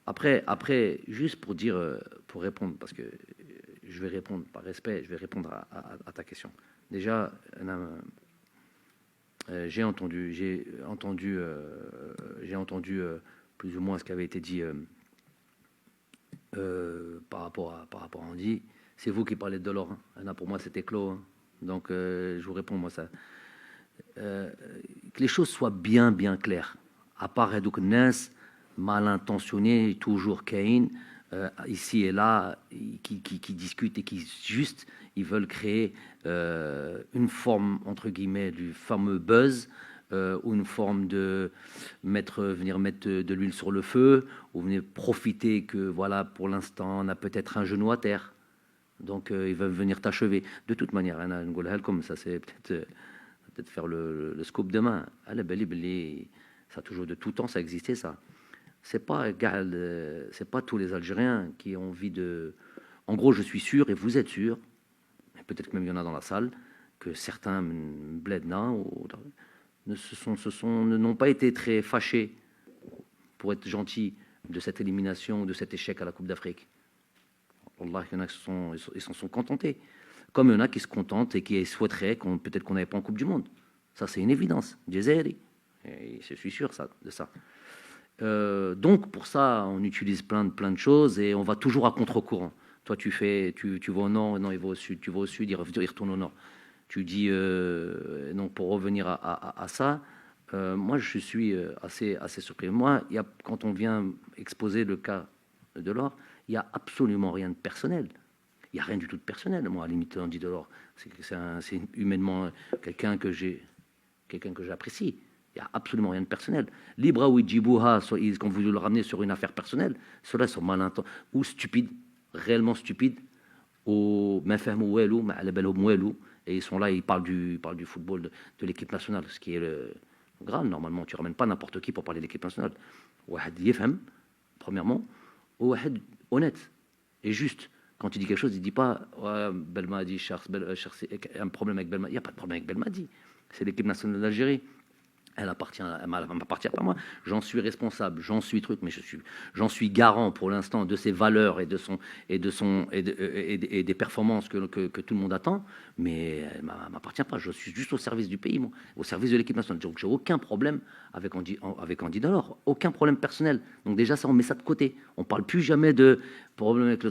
Après, juste pour dire, pour répondre, parce que je vais répondre par respect, je vais répondre à ta question. Déjà, j'ai entendu plus ou moins ce qui avait été dit par rapport à Andy. C'est vous qui parlez de l'or. Hein. Anna, pour moi, c'était clos. Hein. Donc, je vous réponds, moi, ça. Que les choses soient bien claires. À part Hadouk Nas, mal intentionné, toujours Cain, ici et là, qui discutent et qui juste, ils veulent créer une forme, entre guillemets, du fameux buzz, ou une forme de venir mettre de l'huile sur le feu, ou venir profiter que, voilà, pour l'instant, on a peut-être un genou à terre. Donc, ils veulent venir t'achever. De toute manière, comme ça, c'est peut-être faire le scoop demain. Ça a toujours de tout temps, ça existait, ça. C'est pas tous les Algériens qui ont envie de. En gros, je suis sûr, et vous êtes sûr, et peut-être que même il y en a dans la salle, que certains bledna n'ont pas été très fâchés, pour être gentils, de cette élimination, de cet échec à la Coupe d'Afrique. Allah, il y en a qui ils s'en sont contentés. Comme il y en a qui se contentent et qui souhaiteraient peut-être qu'on n'avait pas en Coupe du Monde. Ça, c'est une évidence. Djezeri. Et je suis sûr de ça. Donc, pour ça, on utilise plein de choses et on va toujours à contre-courant. Toi, tu vas au nord, non, il va au sud. Tu vas au sud, il retourne au nord. Tu dis, non, pour revenir à ça, moi, je suis assez surpris. Moi, quand on vient exposer le cas de l'or, il n'y a absolument rien de personnel. Il n'y a rien du tout de personnel. Moi, à la limite, on dit de l'or. C'est humainement quelqu'un que j'apprécie. Il n'y a absolument rien de personnel. Libra ou Djibouha, quand vous le ramenez sur une affaire personnelle, ceux-là sont mal intentionnés ou stupides, réellement stupides, ou et ils sont là, ils parlent du football de l'équipe nationale, ce qui est le grave. Normalement, tu ne ramènes pas n'importe qui pour parler de l'équipe nationale. Ouahad yefhem, premièrement, ouahad honnête et juste. Quand tu dis quelque chose, il ne dit pas ouais, Belmadi, un problème avec Belmadi. Il n'y a pas de problème avec Belmadi. C'est l'équipe nationale d'Algérie. Elle m'appartient pas moi. J'en suis responsable, j'en suis truc, mais j'en suis garant pour l'instant de ses valeurs et des performances que tout le monde attend. Mais elle m'appartient pas. Je suis juste au service du pays, moi, au service de l'équipe nationale. Donc j'ai aucun problème avec Andy Delors, aucun problème personnel. Donc déjà ça, on met ça de côté. On parle plus jamais de problème avec le